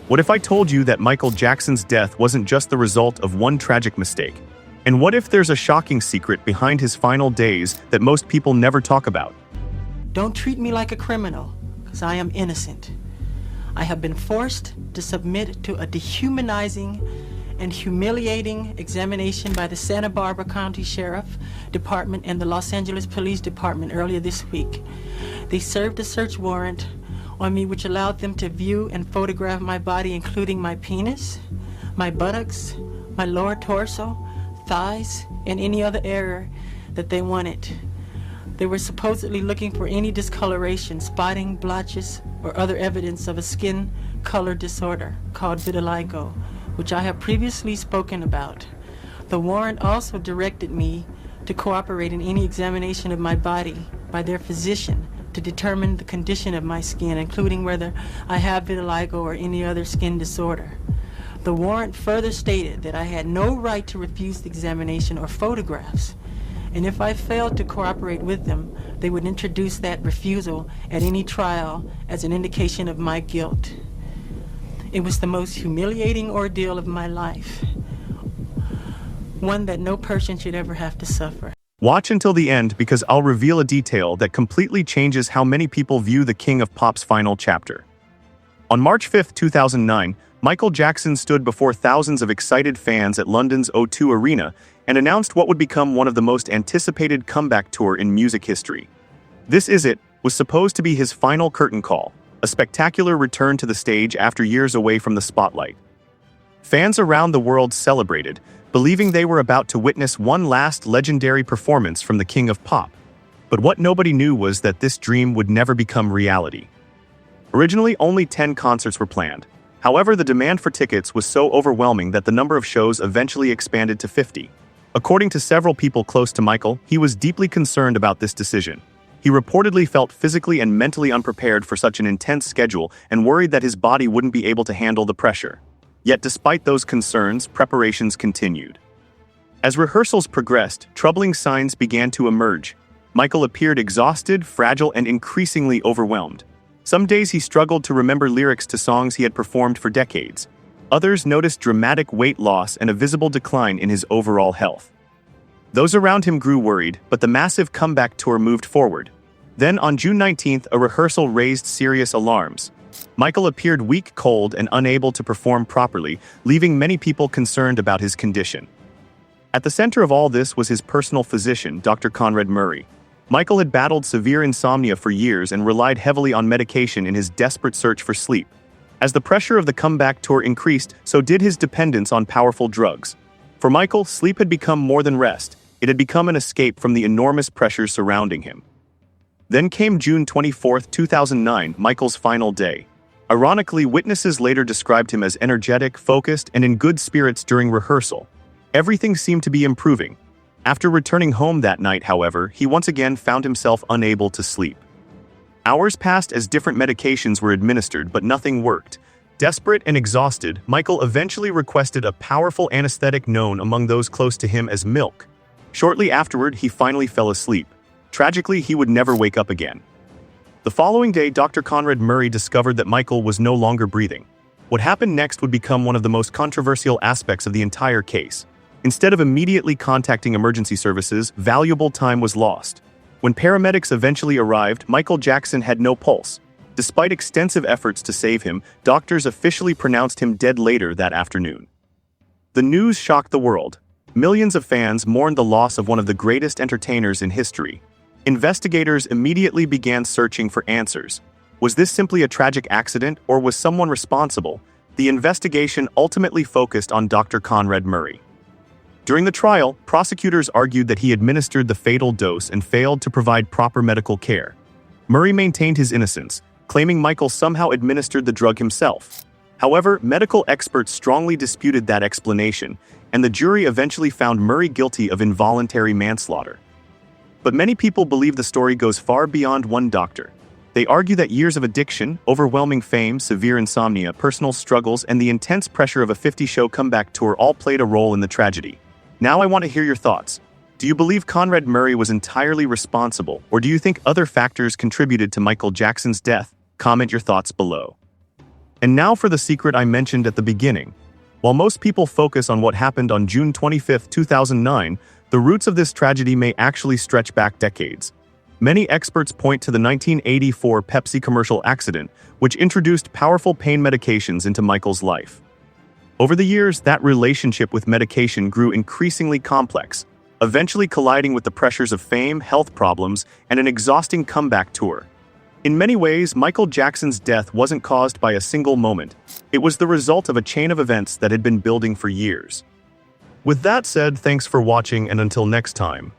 What if I told you that Michael Jackson's death wasn't just the result of one tragic mistake? And what if there's a shocking secret behind his final days that most people never talk about? Don't treat me like a criminal, because I am innocent. I have been forced to submit to a dehumanizing and humiliating examination by the Santa Barbara County Sheriff Department and the Los Angeles Police Department earlier this week. They served a search warrant on me which allowed them to view and photograph my body, including my penis, my buttocks, my lower torso, thighs, and any other area that they wanted. They were supposedly looking for any discoloration, spotting, blotches, or other evidence of a skin color disorder called vitiligo, which I have previously spoken about. The warrant also directed me to cooperate in any examination of my body by their physician to determine the condition of my skin, including whether I have vitiligo or any other skin disorder. The warrant further stated that I had no right to refuse the examination or photographs, and if I failed to cooperate with them, they would introduce that refusal at any trial as an indication of my guilt. It was the most humiliating ordeal of my life, one that no person should ever have to suffer. Watch until the end because I'll reveal a detail that completely changes how many people view the King of Pop's final chapter. On March 5, 2009, Michael Jackson stood before thousands of excited fans at London's O2 Arena and announced what would become one of the most anticipated comeback tour in music history. This Is It was supposed to be his final curtain call, a spectacular return to the stage after years away from the spotlight. Fans around the world celebrated, believing they were about to witness one last legendary performance from the King of Pop. But what nobody knew was that this dream would never become reality. Originally, only 10 concerts were planned. However, the demand for tickets was so overwhelming that the number of shows eventually expanded to 50. According to several people close to Michael, he was deeply concerned about this decision. He reportedly felt physically and mentally unprepared for such an intense schedule and worried that his body wouldn't be able to handle the pressure. Yet despite those concerns, preparations continued. As rehearsals progressed, troubling signs began to emerge. Michael appeared exhausted, fragile, and increasingly overwhelmed. Some days he struggled to remember lyrics to songs he had performed for decades. Others noticed dramatic weight loss and a visible decline in his overall health. Those around him grew worried, but the massive comeback tour moved forward. Then, on June 19th, a rehearsal raised serious alarms. Michael appeared weak, cold, and unable to perform properly, leaving many people concerned about his condition. At the center of all this was his personal physician, Dr. Conrad Murray. Michael had battled severe insomnia for years and relied heavily on medication in his desperate search for sleep. As the pressure of the comeback tour increased, so did his dependence on powerful drugs. For Michael, sleep had become more than rest. It had become an escape from the enormous pressures surrounding him. Then came June 24, 2009, Michael's final day. Ironically, witnesses later described him as energetic, focused, and in good spirits during rehearsal. Everything seemed to be improving. After returning home that night, however, he once again found himself unable to sleep. Hours passed as different medications were administered, but nothing worked. Desperate and exhausted, Michael eventually requested a powerful anesthetic known among those close to him as milk. Shortly afterward, he finally fell asleep. Tragically, he would never wake up again. The following day, Dr. Conrad Murray discovered that Michael was no longer breathing. What happened next would become one of the most controversial aspects of the entire case. Instead of immediately contacting emergency services, valuable time was lost. When paramedics eventually arrived, Michael Jackson had no pulse. Despite extensive efforts to save him, doctors officially pronounced him dead later that afternoon. The news shocked the world. Millions of fans mourned the loss of one of the greatest entertainers in history. Investigators immediately began searching for answers. Was this simply a tragic accident, or was someone responsible? The investigation ultimately focused on Dr. Conrad Murray. During the trial, prosecutors argued that he administered the fatal dose and failed to provide proper medical care. Murray maintained his innocence, claiming Michael somehow administered the drug himself. However, medical experts strongly disputed that explanation, and the jury eventually found Murray guilty of involuntary manslaughter. But many people believe the story goes far beyond one doctor. They argue that years of addiction, overwhelming fame, severe insomnia, personal struggles, and the intense pressure of a 50-show comeback tour all played a role in the tragedy. Now I want to hear your thoughts. Do you believe Conrad Murray was entirely responsible, or do you think other factors contributed to Michael Jackson's death? Comment your thoughts below. And now for the secret I mentioned at the beginning. While most people focus on what happened on June 25, 2009, the roots of this tragedy may actually stretch back decades. Many experts point to the 1984 Pepsi commercial accident, which introduced powerful pain medications into Michael's life. Over the years, that relationship with medication grew increasingly complex, eventually colliding with the pressures of fame, health problems, and an exhausting comeback tour. In many ways, Michael Jackson's death wasn't caused by a single moment. It was the result of a chain of events that had been building for years. With that said, thanks for watching, and until next time.